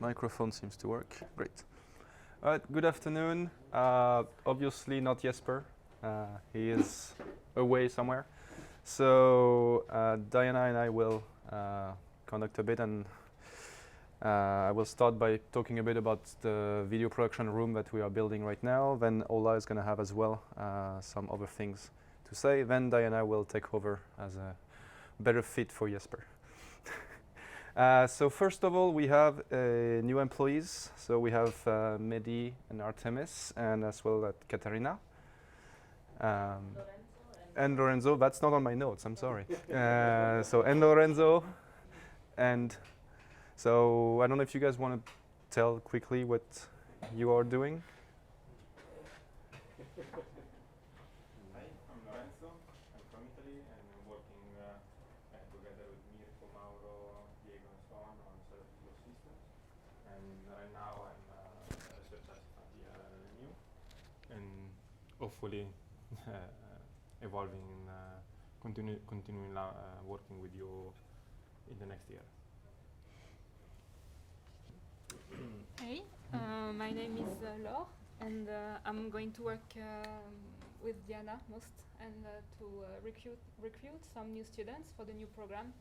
Microphone seems to work. Great. All right, good afternoon. Obviously not Jesper. He is away somewhere. So Diana and I will conduct a bit, and I will start by talking a bit about the video production room that we are building right now. Then Ola is going to have as well some other things to say. Then Diana will take over as a better fit for Jesper. So first of all, we have new employees. So we have Mehdi and Artemis, and as well Katarina. And Lorenzo. That's not on my notes, I'm sorry. So and Lorenzo. And so I don't know if you guys want to tell quickly what you are doing. Hi, I'm Lorenzo. I'm from Italy, and I'm working together with Mirko, Mauro, Diego, and so on several systems. And right now I'm a research assistant here at LNU, and hopefully evolving and continuing working with you in the next year. Hey, my name is Laure, and I'm going to work with Diana most, and to recruit some new students for the new program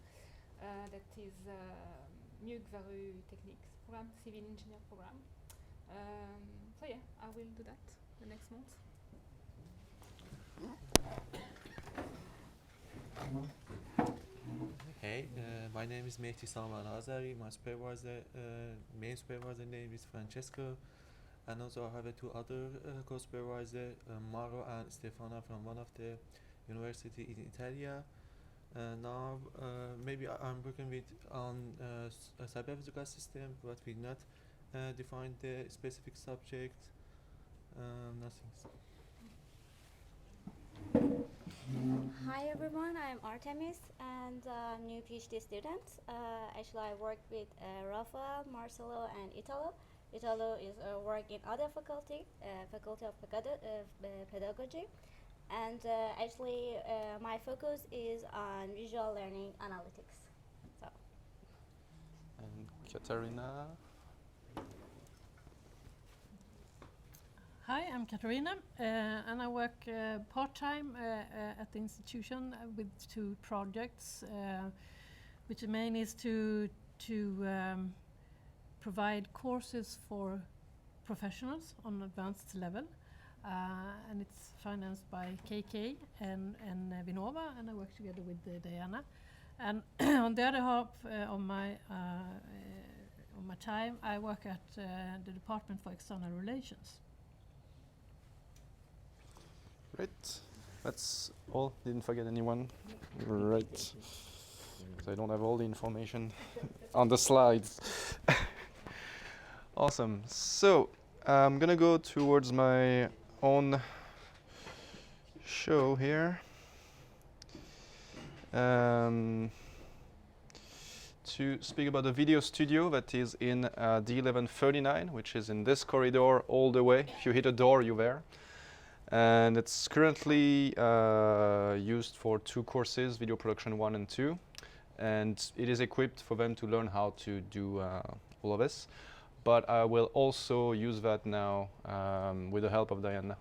that is Techniques program, civil engineer program. So yeah, I will do that the next month. Hey, my name is Mehdi Salman Azari. My supervisor, main supervisor name is Francesco, and also I have two other co-supervisors, Mauro and Stefano from one of the university in Italy. Now, maybe I'm working with on a cyber-physical system, but we not define the specific subject. Nothing. Hi everyone, I'm Artemis and new PhD student. Actually, I work with Rafa, Marcelo, and Italo. Italo is working in other faculty, Faculty of Pedagogy. And actually, my focus is on visual learning analytics. So. And Katarina. Hi, I'm Katarina, and I work part-time at the institution with two projects, which the main is to provide courses for professionals on advanced level, and it's financed by KK and Vinnova, and I work together with Diana. And on the other half of my time, I work at the Department for External Relations. Great. That's all. Didn't forget anyone. Right. So I don't have all the information on the slides. Awesome. So I'm gonna go towards my own show here. To speak about the video studio that is in D1139, which is in this corridor all the way. If you hit a door, you're there. And it's currently used for two courses, video production 1 and 2. And it is equipped for them to learn how to do all of this. But I will also use that now with the help of Diana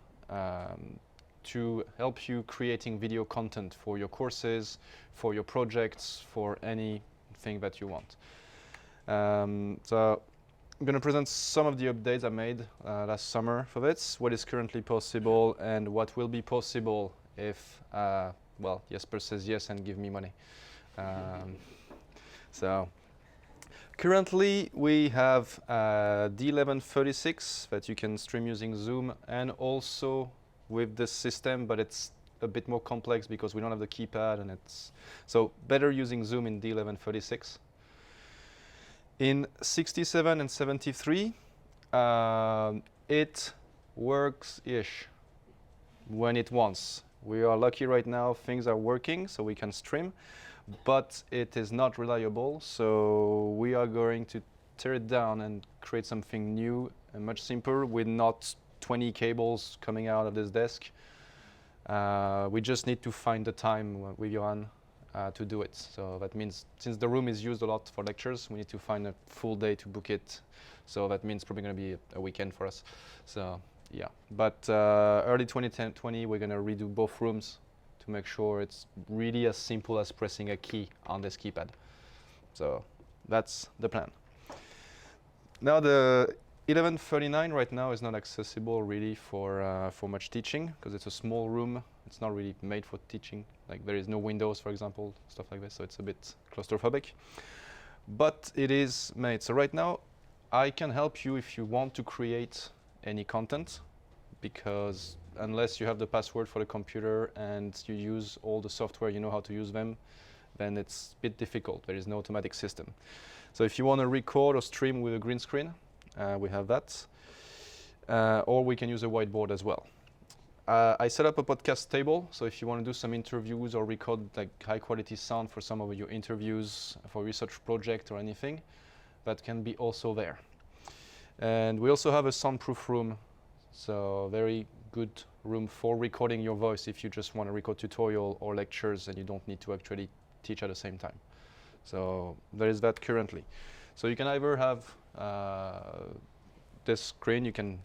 to help you creating video content for your courses, for your projects, for anything that you want. So I'm going to present some of the updates I made last summer for this, what is currently possible and what will be possible if, well, Jesper says yes and give me money. So currently we have D1136 that you can stream using Zoom and also with this system, but it's a bit more complex because we don't have the keypad, and it's so better using Zoom in D1136. In 67 and 73, it works-ish when it wants. We are lucky right now, things are working, so we can stream, but it is not reliable, so we are going to tear it down and create something new and much simpler with not 20 cables coming out of this desk. We just need to find the time with Johan to do it. So that means since the room is used a lot for lectures, we need to find a full day to book it. So that means probably going to be a weekend for us. So yeah, but early 2020, we're going to redo both rooms to make sure it's really as simple as pressing a key on this keypad. So that's the plan. Now the 1139 right now is not accessible really for much teaching because it's a small room. It's not really made for teaching. Like there is no windows, for example, stuff like this. So it's a bit claustrophobic. But it is made. So right now, I can help you if you want to create any content, because unless you have the password for the computer and you use all the software, you know how to use them, then it's a bit difficult. There is no automatic system. So if you want to record or stream with a green screen, we have that. Or we can use a whiteboard as well. I set up a podcast table, so if you want to do some interviews or record like high quality sound for some of your interviews for research project or anything, that can be also there. And we also have a soundproof room, so very good room for recording your voice if you just want to record tutorial or lectures and you don't need to actually teach at the same time. So there is that currently. So you can either have this screen, you can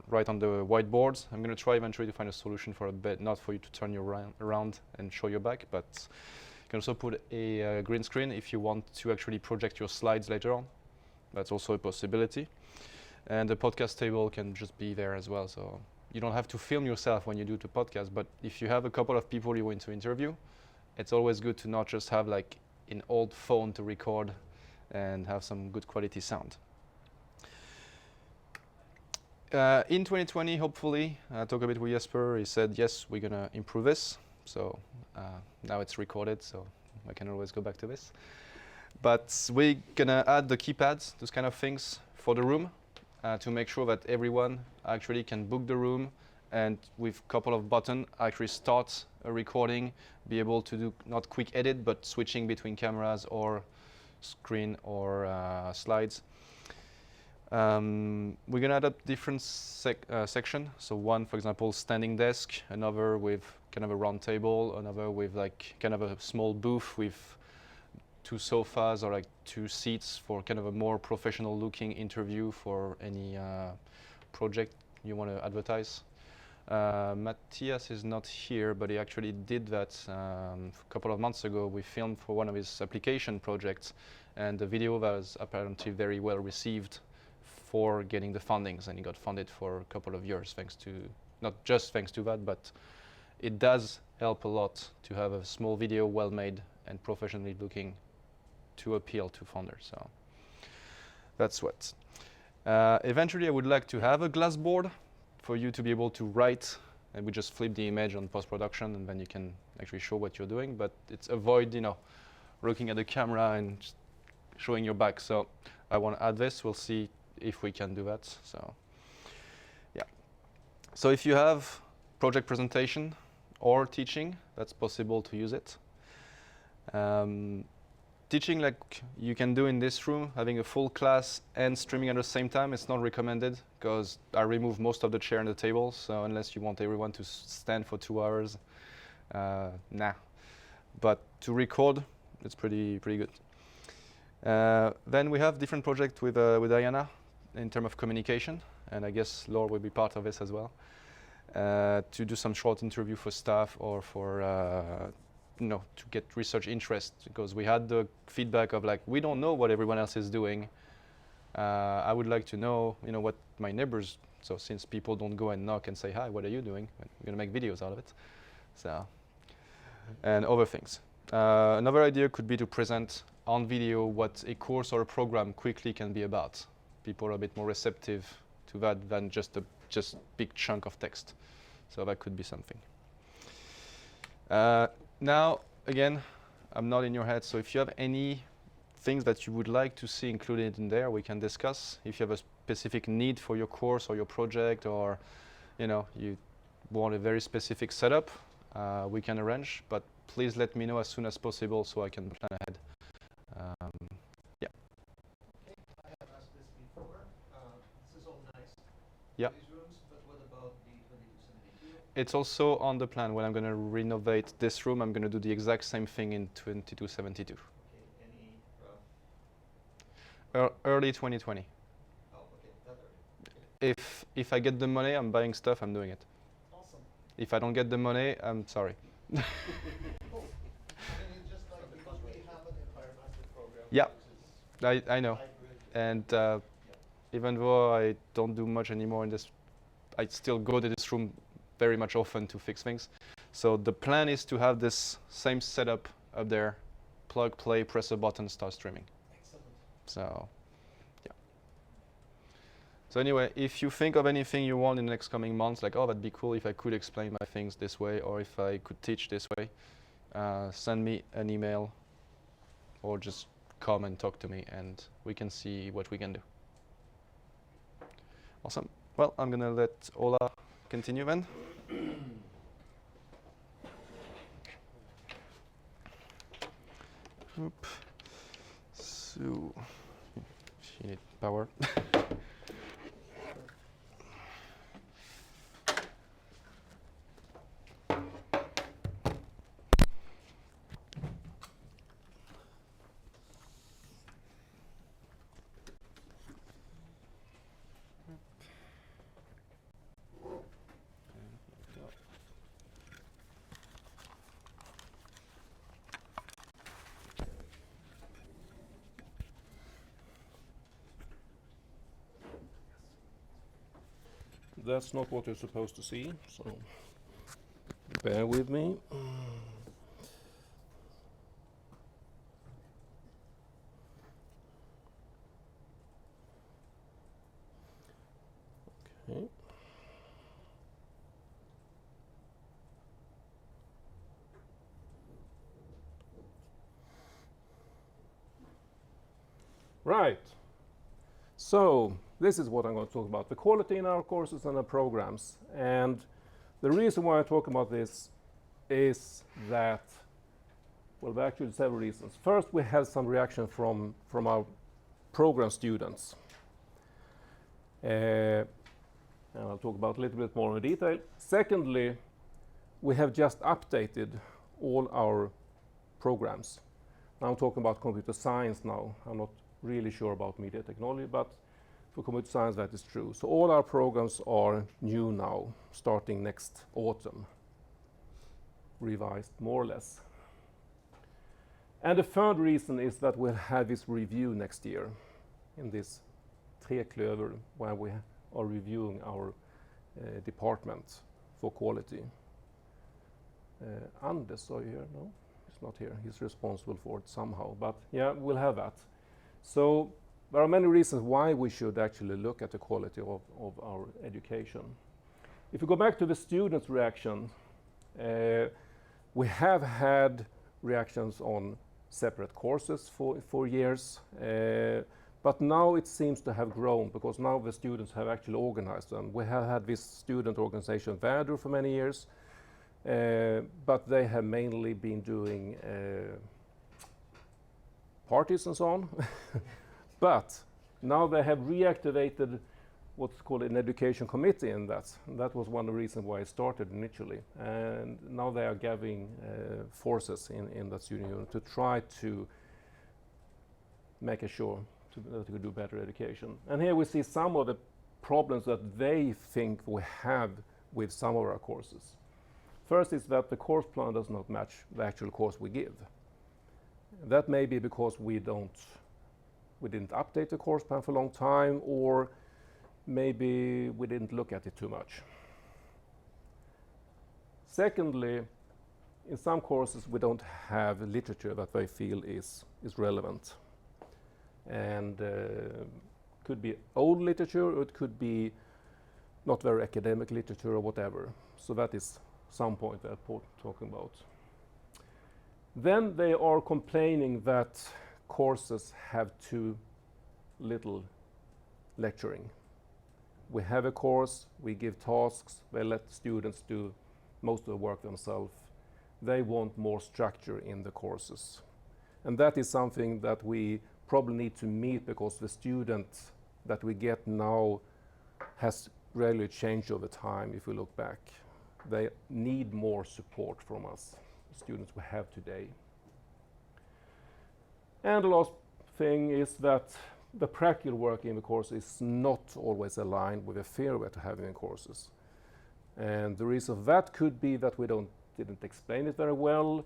write on the whiteboards. I'm going to try eventually to find a solution for a bed, not for you to turn you around and show your back, but you can also put a green screen if you want to actually project your slides later on. That's also a possibility. And the podcast table can just be there as well. So you don't have to film yourself when you do the podcast, but if you have a couple of people you want to interview, it's always good to not just have like an old phone to record and have some good quality sound. In 2020, hopefully, I talked a bit with Jesper. He said, yes, we're going to improve this. So now it's recorded, so I can always go back to this. But we're going to add the keypads, those kind of things, for the room to make sure that everyone actually can book the room and with a couple of buttons actually start a recording, be able to do not quick edit, but switching between cameras or screen or slides. We're going to add up different sections. So one, for example, standing desk, another with kind of a round table, another with like kind of a small booth with 2 sofas or like 2 seats for kind of a more professional looking interview for any project you want to advertise. Matthias is not here, but he actually did that a couple of months ago. We filmed for one of his application projects, and the video was apparently very well received for getting the fundings, and he got funded for a couple of years thanks to, not just thanks to that, but it does help a lot to have a small video well made and professionally looking to appeal to founders. So that's what. Eventually I would like to have a glass board for you to be able to write, and we just flip the image on post-production and then you can actually show what you're doing, but it's avoid, looking at the camera and just showing your back. So I want to add this. We'll see if we can do that. So yeah. So if you have project presentation or teaching, that's possible to use it. Teaching like you can do in this room, having a full class and streaming at the same time, it's not recommended because I remove most of the chair and the table. So unless you want everyone to stand for 2 hours, nah. But to record, it's pretty good. Then we have different projects with Diana in terms of communication, and I guess Laure will be part of this as well. To do some short interview for staff or for to get research interest, because we had the feedback of like, we don't know what everyone else is doing. I would like to know, what my neighbors, so since people don't go and knock and say, hi, what are you doing? We're gonna make videos out of it. So, and other things. Another idea could be to present on video what a course or a program quickly can be about. People are a bit more receptive to that than just a big chunk of text. So that could be something. Now, again, I'm not in your head, so if you have any things that you would like to see included in there, we can discuss. If you have a specific need for your course or your project, or you want a very specific setup, we can arrange, but please let me know as soon as possible so I can plan ahead. Yeah. Okay, I have asked this before. This is all nice. Yeah. These rooms, but what about the 2272? It's also on the plan. When I'm going to renovate this room, I'm going to do the exact same thing in 2272. Okay, any rough? Early 2020. Oh, okay, that early. If I get the money, I'm buying stuff, I'm doing it. Awesome. If I don't get the money, I'm sorry. Cool. I mean, it's just like because we have an Empire Master program. Yeah. Which is I know. hybrid. And even though I don't do much anymore in this, I still go to this room very much often to fix things. So the plan is to have this same setup up there, plug, play, press a button, start streaming. Excellent. So, yeah. So anyway, if you think of anything you want in the next coming months, like, oh, that'd be cool if I could explain my things this way, or if I could teach this way, send me an email, or just come and talk to me, and we can see what we can do. Awesome. Well, I'm gonna let Ola continue then. Oop. So, she need power. That's not what you're supposed to see, so bear with me. Okay. Right. So this is what I'm going to talk about, the quality in our courses and our programs. And the reason why I talk about this is that, well, there are actually several reasons. First, we had some reaction from our program students. And I'll talk about a little bit more in detail. Secondly, we have just updated all our programs. Now I'm talking about computer science now. I'm not really sure about media technology, but for computer science that is true. So all our programs are new now, starting next autumn, revised more or less. And the third reason is that we'll have this review next year in this Treklöver, where we are reviewing our department for quality. Anders, are you here? No, he's not here. He's responsible for it somehow, but yeah, we'll have that. So there are many reasons why we should actually look at the quality of our education. If we go back to the students' reaction, we have had reactions on separate courses for years, but now it seems to have grown because now the students have actually organized them. We have had this student organization Väder for many years, but they have mainly been doing parties and so on. But now they have reactivated what's called an education committee in that. And that was one of the reasons why it started initially. And now they are gathering forces in that student union to try to make sure that we do better education. And here we see some of the problems that they think we have with some of our courses. First is that the course plan does not match the actual course we give. That may be because we didn't update the course plan for a long time, or maybe we didn't look at it too much. Secondly, in some courses we don't have literature that they feel is relevant. And could be old literature, or it could be not very academic literature or whatever. So that is some point that I'm talking about. Then they are complaining that courses have too little lecturing. We have a course, we give tasks, they let students do most of the work themselves. They want more structure in the courses. And that is something that we probably need to meet, because the student that we get now has really changed over time if we look back. they need more support from us, students we have today. And the last thing is that the practical work in the course is not always aligned with the theory we're having in courses. And the reason for that could be that we didn't explain it very well,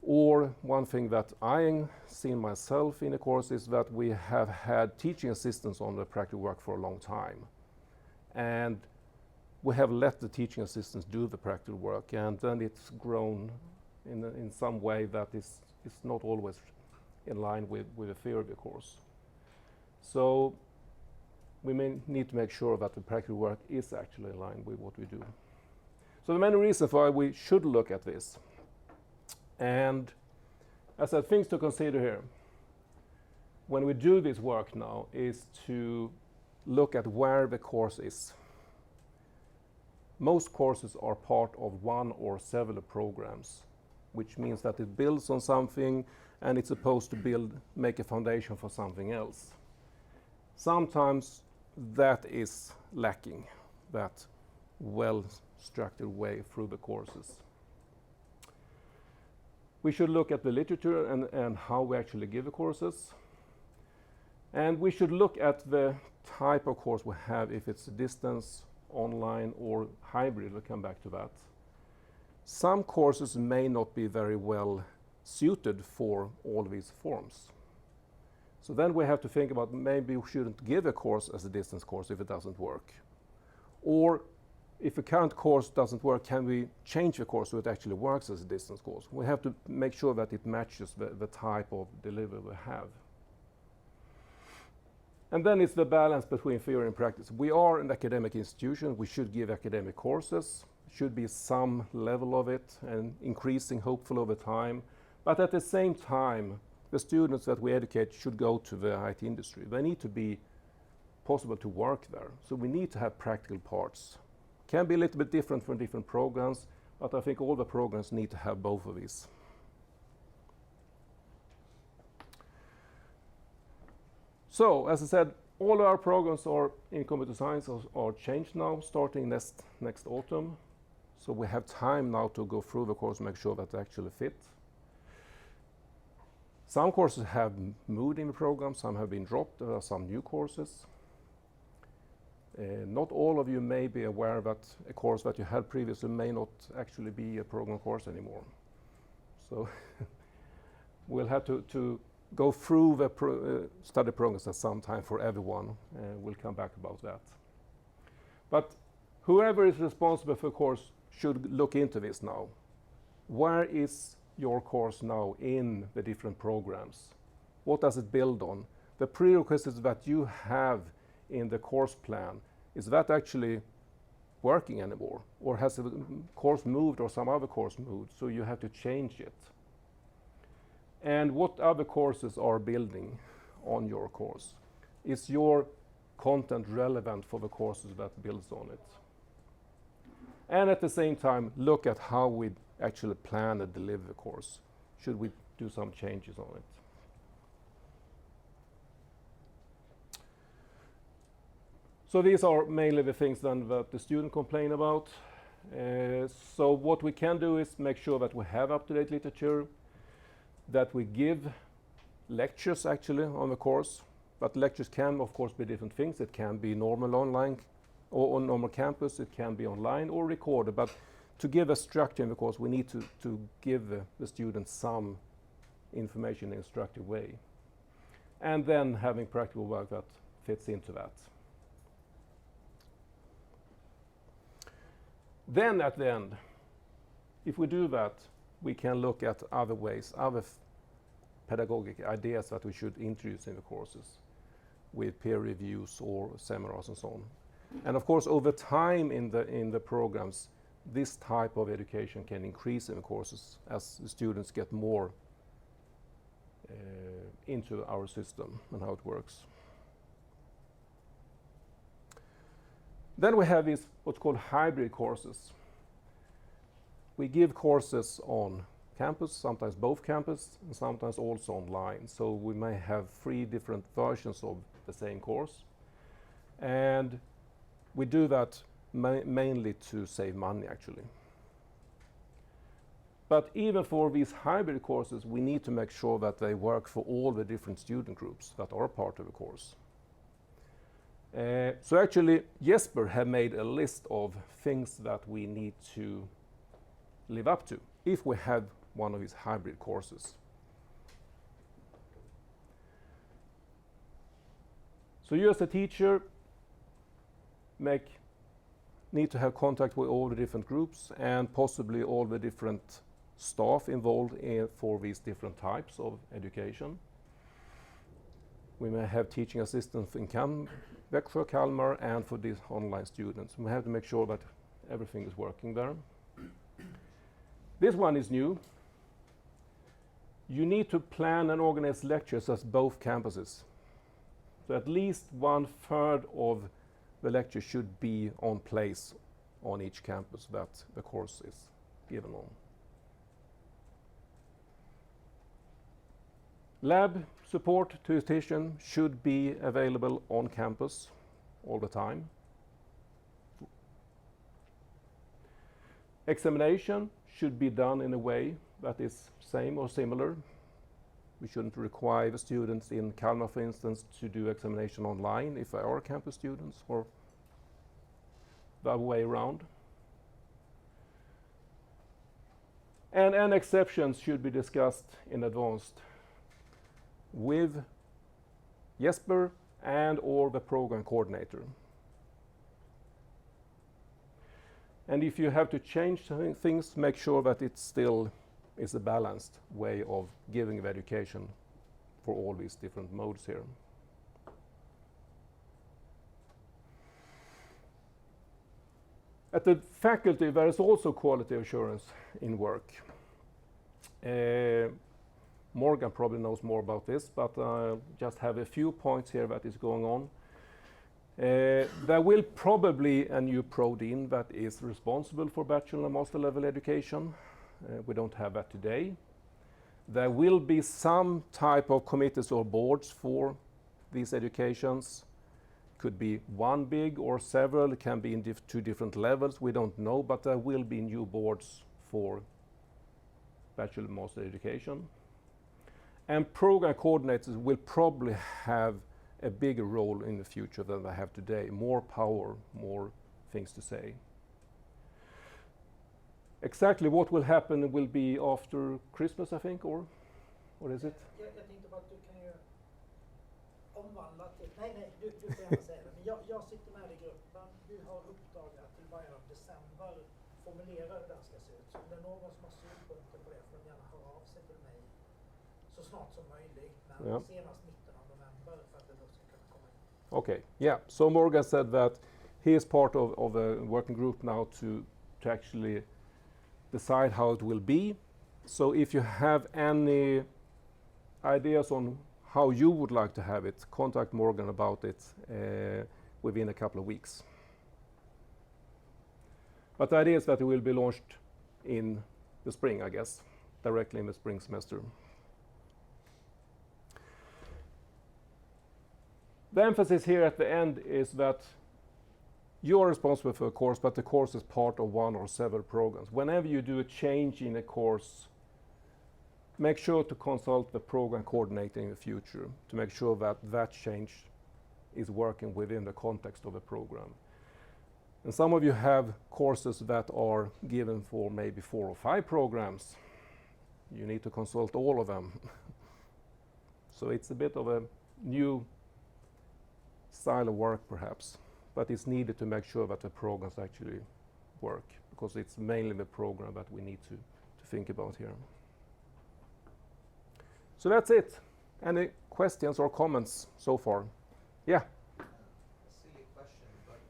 or one thing that I seen myself in the course is that we have had teaching assistants on the practical work for a long time. And we have let the teaching assistants do the practical work, and then it's grown in some way that is not always in line with the theory of the course. So we may need to make sure that the practical work is actually in line with what we do. So the main reason why we should look at this, and as I said, things to consider here when we do this work now is to look at where the course is. Most courses are part of one or several programs, which means that it builds on something and it's supposed to make a foundation for something else. Sometimes that is lacking, that well-structured way through the courses. We should look at the literature and how we actually give the courses. And we should look at the type of course we have, if it's distance, online, or hybrid. We'll come back to that. Some courses may not be very well suited for all these forms. So then we have to think about maybe we shouldn't give a course as a distance course if it doesn't work. Or if a current course doesn't work, can we change the course so it actually works as a distance course? We have to make sure that it matches the type of delivery we have. And then it's the balance between theory and practice. We are an academic institution. We should give academic courses. Should be some level of it and increasing hopefully over time. But at the same time, the students that we educate should go to the IT industry. They need to be possible to work there. So we need to have practical parts. Can be a little bit different from different programs, but I think all the programs need to have both of these. So, as I said, all our programs are in computer science are changed now, starting next autumn. So we have time now to go through the course and make sure that they actually fit. Some courses have moved in the program, some have been dropped, there are some new courses. Not all of you may be aware that a course that you had previously may not actually be a program course anymore. So we'll have to go through the study programs at some time for everyone, and we'll come back about that. But whoever is responsible for the course should look into this now. Where is your course now in the different programs? What does it build on? The prerequisites that you have in the course plan, is that actually working anymore? Or has the course moved or some other course moved, so you have to change it? And what other courses are building on your course? Is your content relevant for the courses that builds on it? And at the same time, look at how we actually plan and deliver the course. Should we do some changes on it? So these are mainly the things then that the student complain about. So what we can do is make sure that we have up-to-date literature, that we give lectures actually on the course, but lectures can of course be different things. It can be normal online or on normal campus, it can be online or recorded, but to give a structure in the course we need to give the students some information in a structured way. And then having practical work that fits into that. Then at the end, if we do that, we can look at other ways, other pedagogic ideas that we should introduce in the courses with peer reviews or seminars and so on. And of course, over time in the programs, this type of education can increase in the courses as the students get more into our system and how it works. Then we have these what's called hybrid courses. We give courses on campus, sometimes both campus, and sometimes also online. So we may have 3 different versions of the same course. And we do that mainly to save money, actually. But even for these hybrid courses, we need to make sure that they work for all the different student groups that are part of the course. So actually, Jesper have made a list of things that we need to live up to if we have one of these hybrid courses. So you as a teacher need to have contact with all the different groups and possibly all the different staff involved for these different types of education. We may have teaching assistants in Växjö, Kalmar, and for these online students. We have to make sure that everything is working there. This one is new. You need to plan and organize lectures at both campuses. So at least 1/3 of the lecture should be on place on each campus that the course is given on. Lab support to tuition should be available on campus all the time. Examination should be done in a way that is same or similar. We shouldn't require the students in Kalmar, for instance, to do examination online if they are campus students, or the other way around. And exceptions should be discussed in advance with Jesper and or the program coordinator. And if you have to change things, make sure that it still is a balanced way of giving the education for all these different modes here. At the faculty, there is also quality assurance in work. Morgan probably knows more about this, but just have a few points here that is going on. There will probably a new ProDean that is responsible for bachelor and master level education. We don't have that today. There will be some type of committees or boards for these educations. Could be one big or several, it can be in two different levels, we don't know, but there will be new boards for bachelor and master education. And program coordinators will probably have a bigger role in the future than they have today. More power, more things to say. Exactly what will happen will be after Christmas, I think, or what is it? Jag tänkte bara att du kan ju omvandla till... Nej, du får gärna säga det. Men jag sitter med i gruppen. Vi har uppdrag att till början av december formulera hur den ska se ut. Så om det är någon som har synpunkter på det får de gärna höra av sig till mig så snart som möjligt. Men senast mitten av november för att det då ska kunna komma in. Okay, yeah. So Morgan said that he is part of a working group now to actually decide how it will be. So if you have any ideas on how you would like to have it, contact Morgan about it within a couple of weeks. But the idea is that it will be launched in the spring, I guess, directly in the spring semester. The emphasis here at the end is that you are responsible for a course, but the course is part of one or several programs. Whenever you do a change in a course, make sure to consult the program coordinator in the future to make sure that that change is working within the context of the program. And some of you have courses that are given for maybe 4 or 5 programs. You need to consult all of them. So it's a bit of a new style of work perhaps, but it's needed to make sure that the programs actually work, because it's mainly the program that we need to think about here. So that's it. Any questions or comments so far? Yeah? A silly question, but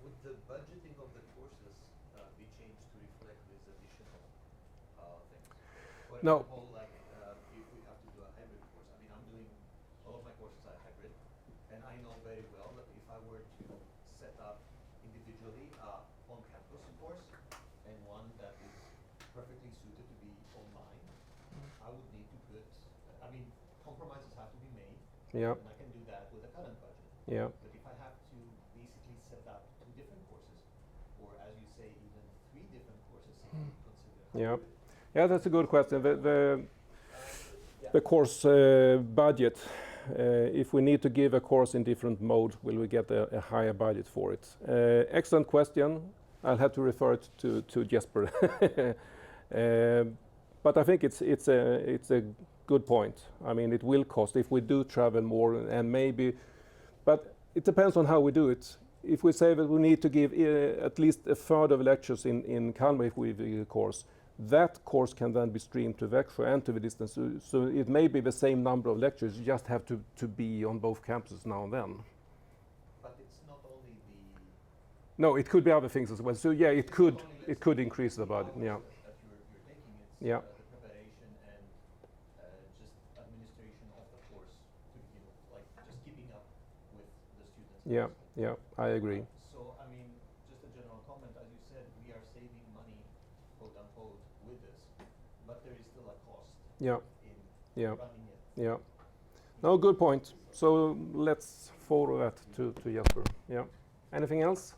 would the budgeting of the courses be changed to reflect these additional things? For No. example, like if we have to do a hybrid course, I mean, I'm doing, all of my courses are hybrid, and I know very well that if I were to set up individually on-campus course and one that is perfectly suited to be online, I would need to put, I mean, compromises have to be made, Yeah. and I can do that with a current budget. Yeah. But if I have to basically set up 2 different courses, or as you say, even 3 different courses, if you consider Yeah. hybrid, Yeah, that's a good question. The course budget. If we need to give a course in different modes, will we get a higher budget for it? Excellent question. I'll have to refer it to Jesper. But I think it's a good point. I mean, it will cost if we do travel more, and maybe, but it depends on how we do it. If we say that we need to give at least a third of lectures in Kalmar if we do a course, that course can then be streamed to Växjö and to the distance. So it may be the same number of lectures, you just have to be on both campuses now and then. But it's not only the... No, it could be other things as well. So yeah, it could increase the budget. Yeah. That you're taking, it's Yeah. the preparation and just administration of the course to begin with, like just keeping up with the students. Yeah, yeah, I agree. So, I mean, just a general comment, as you said, we are saving money, quote unquote, with this, but there is still a cost Yeah, in yeah, running it. yeah. No, good point. So let's forward that to Jesper. Yeah. Anything else?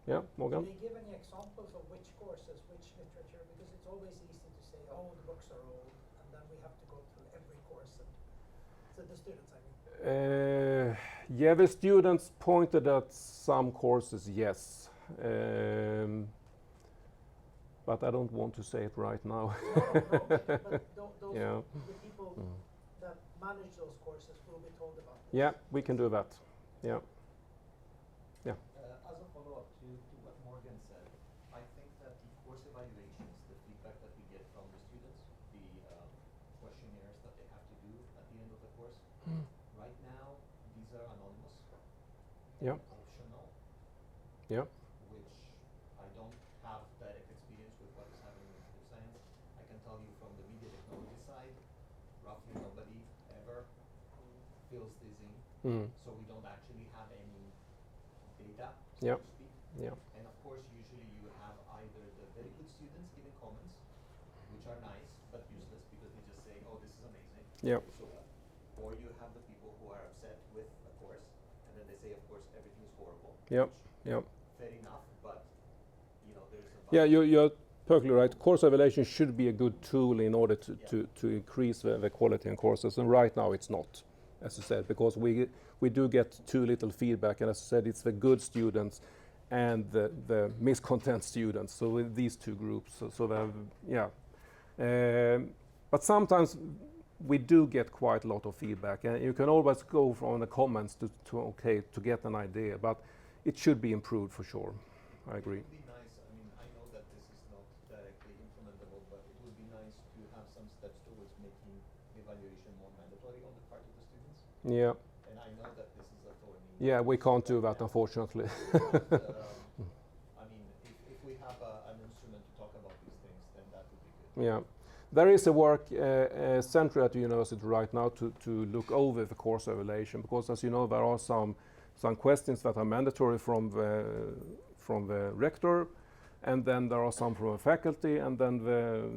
Yeah, Morgan? Can you give any examples of which courses, which literature? Because it's always easy to say, oh, the books are old, and then we have to go through every course. And so the students, I mean. Yeah, the students pointed at some courses, yes. But I don't want to say it right now. But those Yeah. the people that manage those courses will be told about this. Yeah, we can do that. Yeah. As a follow-up to what Morgan said, I think that the course evaluations, the feedback that we get from the students, the questionnaires that they have to do at the end of the course, right now, these are anonymous, Yeah. optional, Yeah. which I don't have direct experience with what is happening in computer science. I can tell you from the media technology side, roughly nobody ever fills this in, Mm. so we don't actually have any data, so Yeah. to speak. Yeah. And of course, usually you have either the very good students giving comments, which are nice but useless because they just say, "Oh, this is amazing." Yeah. So, or you have the people who are upset with the course, and then they say, "Of course, everything is horrible." Yeah. which, Yeah. fair enough, but there's a Yeah, balance. you're perfectly right. Course evaluation should be a good tool in order to increase the quality in courses, and right now it's not, as you said, because we do get too little feedback, and as I said, it's the good students and the miscontent students. So with these two groups, yeah. But sometimes we do get quite a lot of feedback, and you can always go from the comments to get an idea, but it should be improved for sure. I agree. It would be nice, I mean, I know that this is not directly implementable, but it would be nice to have some steps towards making the evaluation more mandatory on the part of the students. Yeah. And I know that this is a thorny. Yeah, we can't do right that, now. unfortunately. But, I mean, if we have an instrument to talk about these things, then that would be good. Yeah. There is a work center at the university right now to look over the course evaluation, because as you know, there are some questions that are mandatory from the rector, and then there are some from the faculty, and then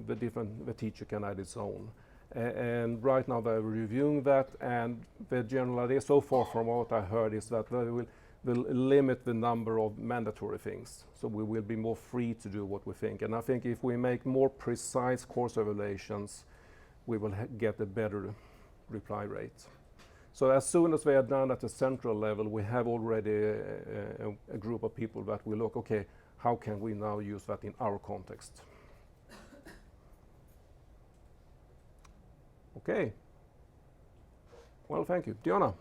the teacher can add its own. And right now they're reviewing that, and the general idea so far from what I heard is that they will limit the number of mandatory things. So we will be more free to do what we think. And I think if we make more precise course evaluations, we will get a better reply rate. So as soon as we are done at the central level, we have already a group of people that will look, okay, how can we now use that in our context? Okay. Well, thank you. Diana.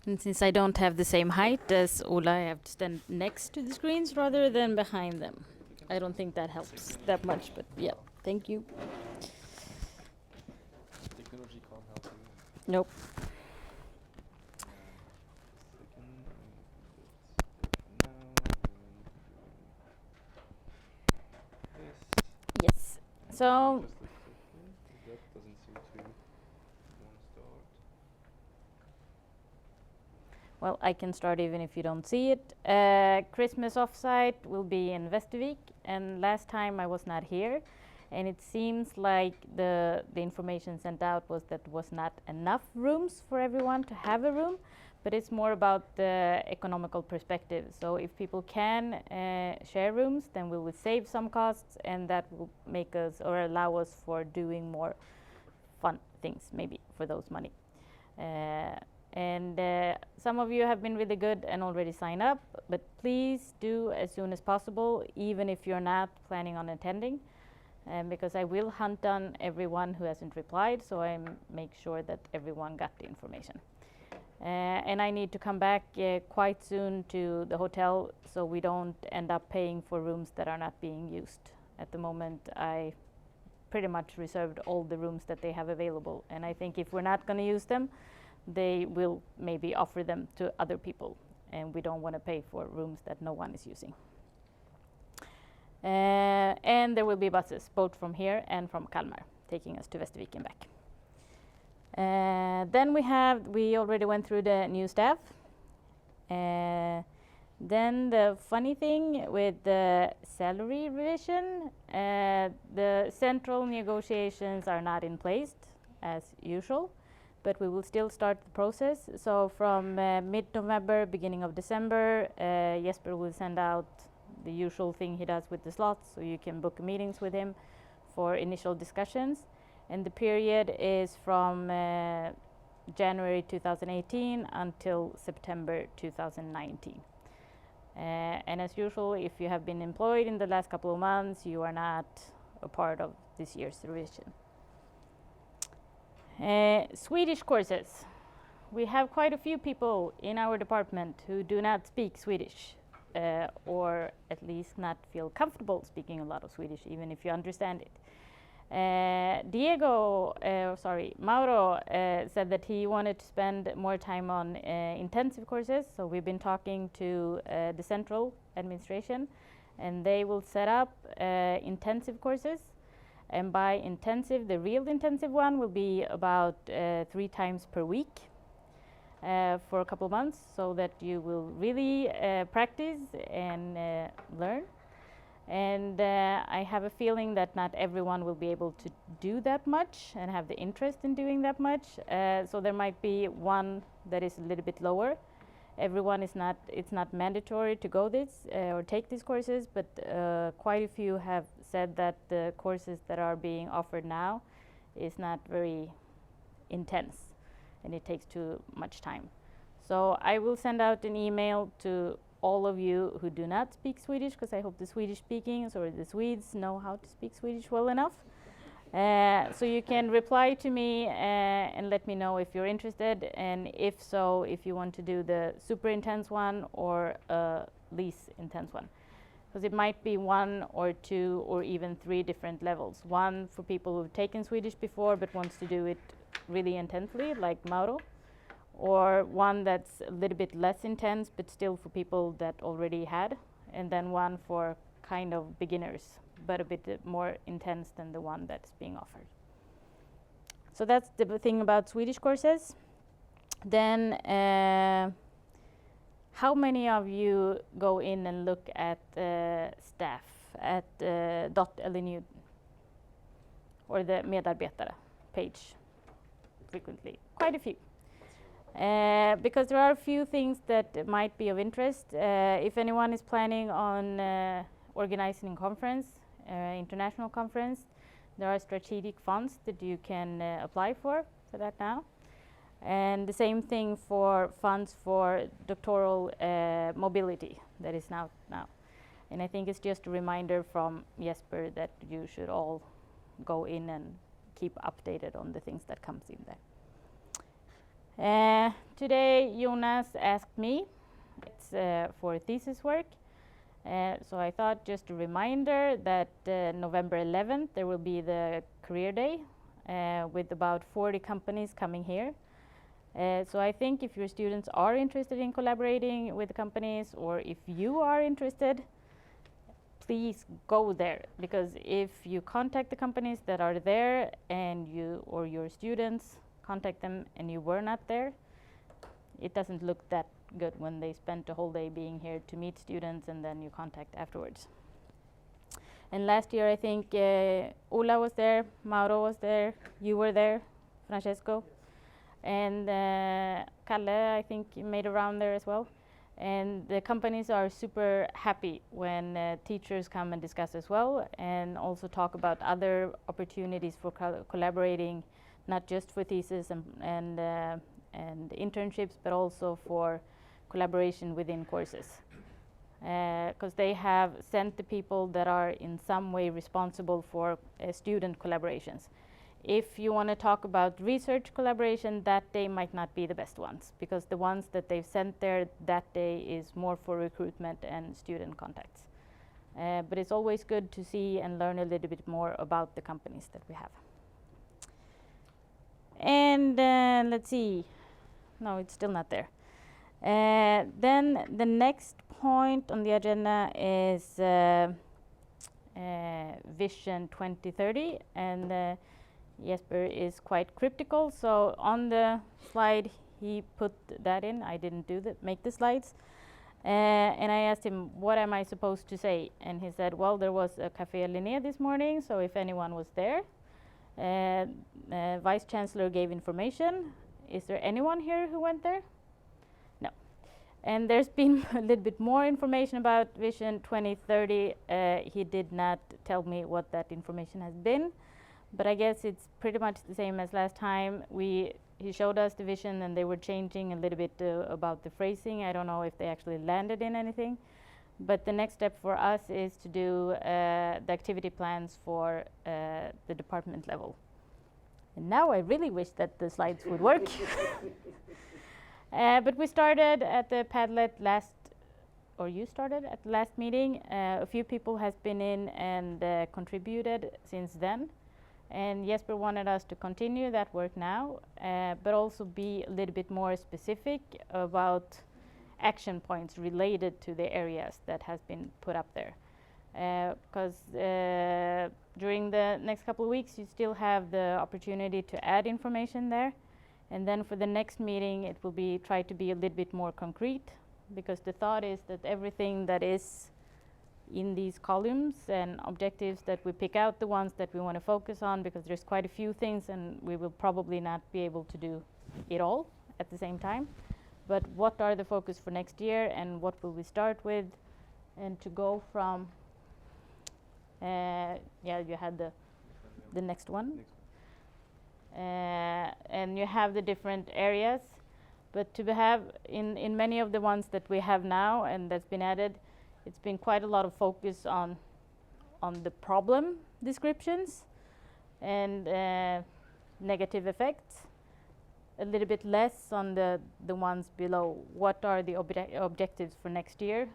And since I don't have the same height as Ola, I have to stand next to the screens rather than behind them. I don't think that helps that much, but yeah, thank you. Technology can't help you. Nope. Yes. So That doesn't seem to want to start. well, I can start even if you don't see it. Christmas offsite will be in Västervik, and last time I was not here. And it seems like the information sent out was that was not enough rooms for everyone to have a room, but it's more about the economical perspective. So if people can share rooms, then we will save some costs, and that will make us or allow us for doing more fun things maybe for those money. And some of you have been really good and already signed up, but please do as soon as possible, even if you're not planning on attending, because I will hunt down everyone who hasn't replied, so I make sure that everyone got the information. And I need to come back quite soon to the hotel, so we don't end up paying for rooms that are not being used. At the moment, I pretty much reserved all the rooms that they have available, and I think if we're not going to use them, they will maybe offer them to other people, and we don't want to pay for rooms that no one is using. And there will be buses both from here and from Kalmar taking us to Västervik and back. Then we already went through the new staff. Then the funny thing with the salary revision, the central negotiations are not in place as usual, but we will still start the process. So from mid-November, beginning of December, Jesper will send out the usual thing he does with the slots, so you can book meetings with him for initial discussions. And the period is from January 2018 until September 2019. And as usual, if you have been employed in the last couple of months, you are not a part of this year's revision. Swedish courses. We have quite a few people in our department who do not speak Swedish, or at least not feel comfortable speaking a lot of Swedish, even if you understand it. Mauro said that he wanted to spend more time on intensive courses, so we've been talking to the central administration, and they will set up intensive courses. And by intensive, the real intensive one will be about 3 times per week for a couple of months, so that you will really practice and learn. And I have a feeling that not everyone will be able to do that much and have the interest in doing that much. So there might be one that is a little bit lower. Everyone is not, it's not mandatory to go this or take these courses, but quite a few have said that the courses that are being offered now is not very intense and it takes too much time. So I will send out an email to all of you who do not speak Swedish, because I hope the Swedish speakings or the Swedes know how to speak Swedish well enough. So you can reply to me and let me know if you're interested, and if so, if you want to do the super intense one or least intense one. Because it might be 1 or 2 or even 3 different levels. One for people who've taken Swedish before but wants to do it really intensely, like Mauro. Or one that's a little bit less intense but still for people that already had. And then one for kind of beginners, but a bit more intense than the one that's being offered. So that's the thing about Swedish courses. Then how many of you go in and look at staff at .LNU or the medarbetare page frequently? Quite a few. Because there are a few things that might be of interest. If anyone is planning on organizing a conference, international conference, there are strategic funds that you can apply for that now. And the same thing for funds for doctoral mobility that is now. And I think it's just a reminder from Jesper that you should all go in and keep updated on the things that comes in there. Today Jonas asked me for thesis work. So I thought just a reminder that November 11th there will be the career day with about 40 companies coming here. So I think if your students are interested in collaborating with companies, or if you are interested, please go there, because if you contact the companies that are there and you or your students contact them and you were not there, it doesn't look that good when they spent a whole day being here to meet students and then you contact afterwards. And last year I think Ola was there, Mauro was there, you were there, Francesco, and Kalle I think made a round there as well. And the companies are super happy when teachers come and discuss as well, and also talk about other opportunities for collaborating, not just for thesis and internships, but also for collaboration within courses. Because they have sent the people that are in some way responsible for student collaborations. If you want to talk about research collaboration, that day might not be the best ones, because the ones that they've sent there that day is more for recruitment and student contacts. But it's always good to see and learn a little bit more about the companies that we have. And let's see. No, it's still not there. Then the next point on the agenda is Vision 2030, and Jesper is quite cryptical, so on the slide he put that in. I didn't make the slides, and I asked him, what am I supposed to say? And he said, well, there was a Café Linné this morning, so if anyone was there. Vice Chancellor gave information. Is there anyone here who went there? No. And there's been a little bit more information about Vision 2030. He did not tell me what that information has been. But I guess it's pretty much the same as last time. He showed us the vision and they were changing a little bit about the phrasing. I don't know if they actually landed in anything. But the next step for us is to do the activity plans for the department level. And now I really wish that the slides would work. But we started at the Padlet you started at the last meeting. A few people has been in and contributed since then. And Jesper wanted us to continue that work now, but also be a little bit more specific about action points related to the areas that has been put up there. Because during the next couple of weeks you still have the opportunity to add information there. And then for the next meeting it will be try to be a little bit more concrete, because the thought is that everything that is in these columns and objectives, that we pick out the ones that we want to focus on, because there's quite a few things and we will probably not be able to do it all at the same time. But what are the focus for next year and what will we start with, and to go from you had the next one. And you have the different areas, but to have in many of the ones that we have now and that's been added, it's been quite a lot of focus on the problem descriptions and negative effects, a little bit less on the ones below. What are the objectives for next year?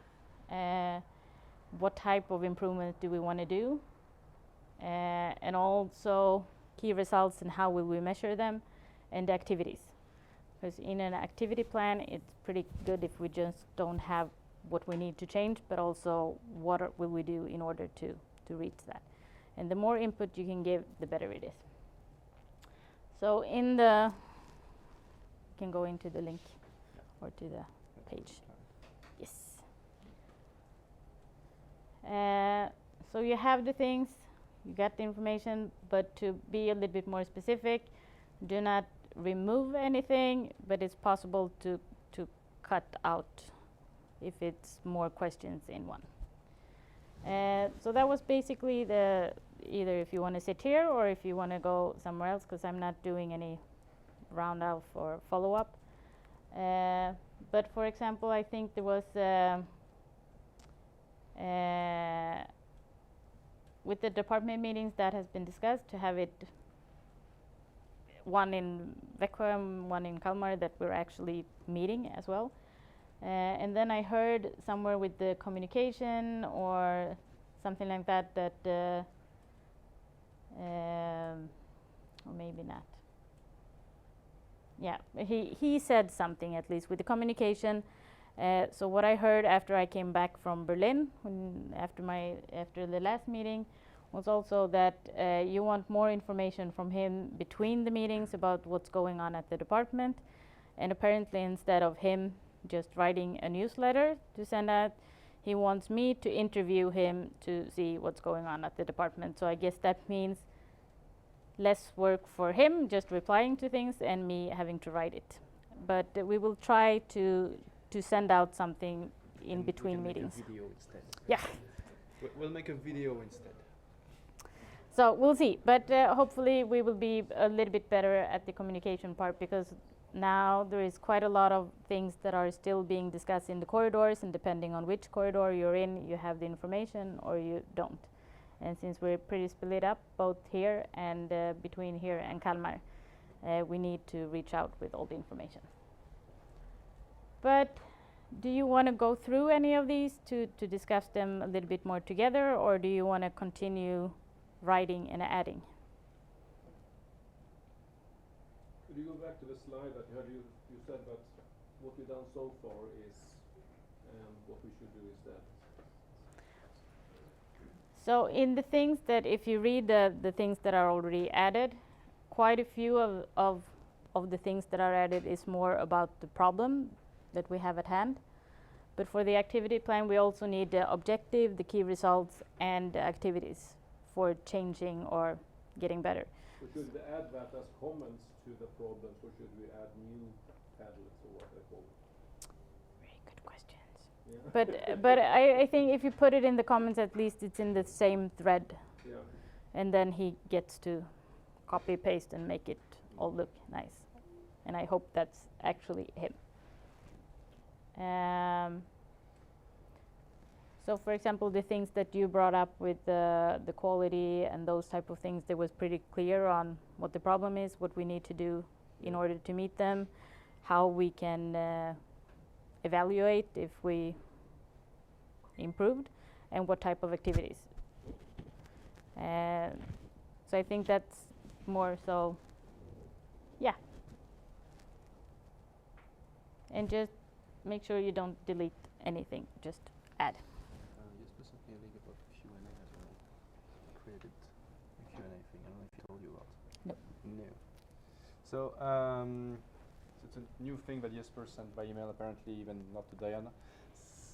What type of improvement do we want to do? And also key results and how will we measure them, and the activities. Because in an activity plan it's pretty good if we just don't have what we need to change, but also what will we do in order to reach that. And the more input you can give, the better it is. So you can go into the link or to the page. Yes. So you have the things, you got the information, but to be a little bit more specific, do not remove anything, but it's possible to cut out if it's more questions in one. So that was basically either if you want to sit here or if you want to go somewhere else, because I'm not doing any round off or follow up. But for example, I think there was with the department meetings that has been discussed, to have it one in Växjö and one in Kalmar, that we're actually meeting as well. And then I heard somewhere with the communication or something like that or maybe not. Yeah, he said something at least with the communication. So what I heard after I came back from Berlin, after the last meeting, was also that you want more information from him between the meetings about what's going on at the department. And apparently instead of him just writing a newsletter to send out, he wants me to interview him to see what's going on at the department. So I guess that means less work for him, just replying to things, and me having to write it. But we will try to send out something in And between we can meetings. Make a video instead. Yeah. We'll make a video instead. So we'll see, but hopefully we will be a little bit better at the communication part, because now there is quite a lot of things that are still being discussed in the corridors, and depending on which corridor you're in, you have the information or you don't. And since we're pretty split up both here and between here and Kalmar, we need to reach out with all the information. But do you want to go through any of these to discuss them a little bit more together, or do you want to continue writing and adding? Could you go back to the slide that you had? You said that what we've done so far is what we should do instead. So in the things that, if you read the things that are already added, quite a few of the things that are added is more about the problem that we have at hand. But for the activity plan, we also need the objective, the key results, and the activities for changing or getting better. So should we add that as comments to the problems, or should we add new padlets, or what they call it? Very good questions. Yeah. But I think if you put it in the comments, at least it's in the same thread. Yeah. And then he gets to copy paste and make it all look nice. And I hope that's actually him. So for example, the things that you brought up with the quality and those type of things, there was pretty clear on what the problem is, what we need to do in order to meet them, how we can evaluate if we improved, and what type of activities. So I think that's more so, yeah. And just make sure you don't delete anything, just add. Jesper sent me a link about Q&A as well. Created a Q&A thing. I don't know if he told you about. No. No. So it's a new thing that Jesper sent by email, apparently, even not to Diana.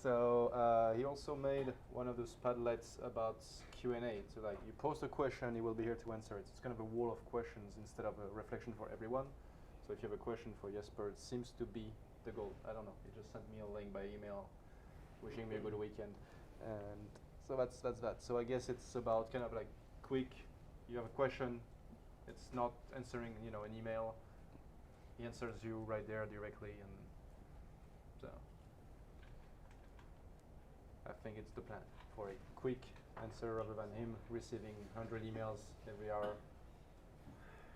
So he also made one of those Padlets about Q&A. So like you post a question, he will be here to answer it. It's kind of a wall of questions instead of a reflection for everyone. So if you have a question for Jesper, it seems to be the goal. I don't know. He just sent me a link by email, wishing me a good weekend, and so that's that. So I guess it's about kind of like quick. You have a question. It's not answering, an email. He answers you right there directly, and so I think it's the plan for a quick answer rather than him receiving 100 emails every hour.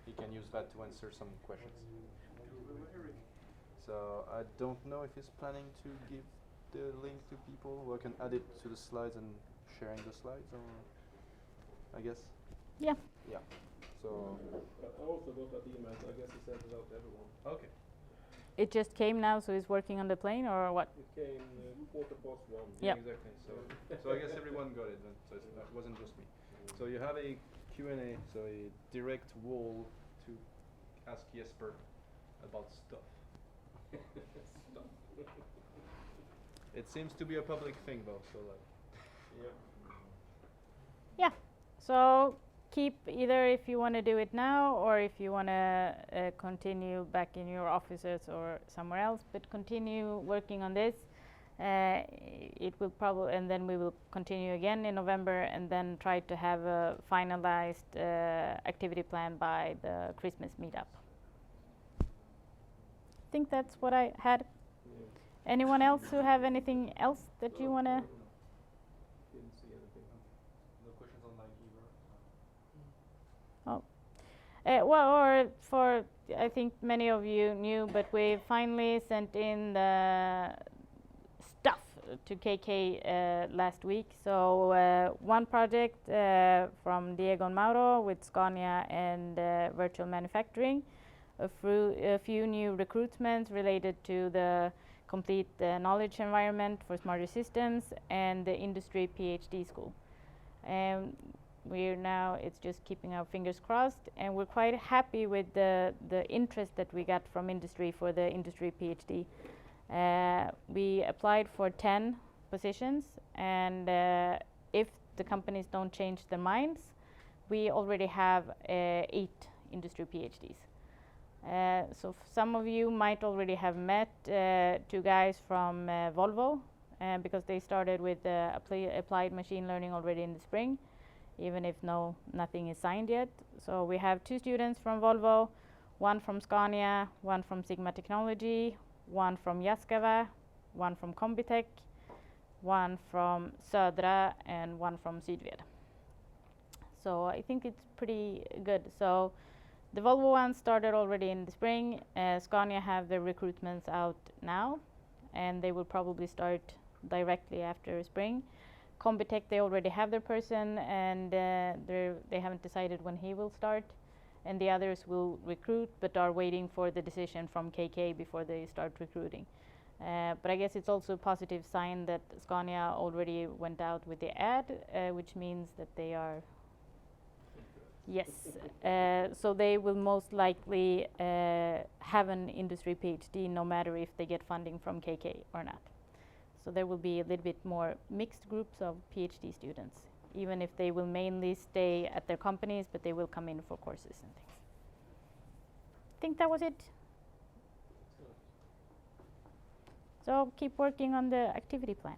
He can use that to answer some questions. So I don't know if he's planning to give the link to people, or I can add it to the slides and sharing the slides, or I guess. Yeah. Yeah. So. But I also got that email, so I guess he sent it out to everyone. Okay. It just came now, so he's working on the plane, or what? It came 1:15. Yep. Exactly. So I guess everyone got it then. So it wasn't just me. So you have a Q&A, so a direct wall to ask Jesper about stuff. It seems to be a public thing though, so like. Yeah. So keep either if you want to do it now, or if you want to continue back in your offices or somewhere else, but continue working on this. It will probably, and then we will continue again in November, and then try to have a finalized activity plan by the Christmas meetup. I think that's what I had. Anyone else who have anything else that you want to? Didn't see anything. No questions online either. Well, or for, I think many of you knew, but we finally sent in the stuff to KK last week. So one project from Diego and Mauro with Scania and virtual manufacturing, a few new recruitments related to the complete knowledge environment for smarter systems, and the industry PhD school. We're now, it's just keeping our fingers crossed, and we're quite happy with the interest that we got from industry for the industry PhD. We applied for 10, positions, and if the companies don't change their minds, we already have 8 industry PhDs. So some of you might already have met 2 guys from Volvo, because they started with applied machine learning already in the spring, even if nothing is signed yet. So we have 2 students from Volvo, 1 from Scania, 1 from Sigma Technology, 1 from Yaskava, 1 from Combitech, 1 from Södra, and 1 from Sydved. So I think it's pretty good. So the Volvo one started already in the spring. Scania have their recruitments out now, and they will probably start directly after spring. Combitech, they already have their person, and they haven't decided when he will start. And the others will recruit, but are waiting for the decision from KK before they start recruiting. But I guess it's also a positive sign that Scania already went out with the ad, which means that they are. Yes, so they will most likely have an industry PhD no matter if they get funding from KK or not. So there will be a little bit more mixed groups of PhD students, even if they will mainly stay at their companies, but they will come in for courses and things. I think that was it. So keep working on the activity plan.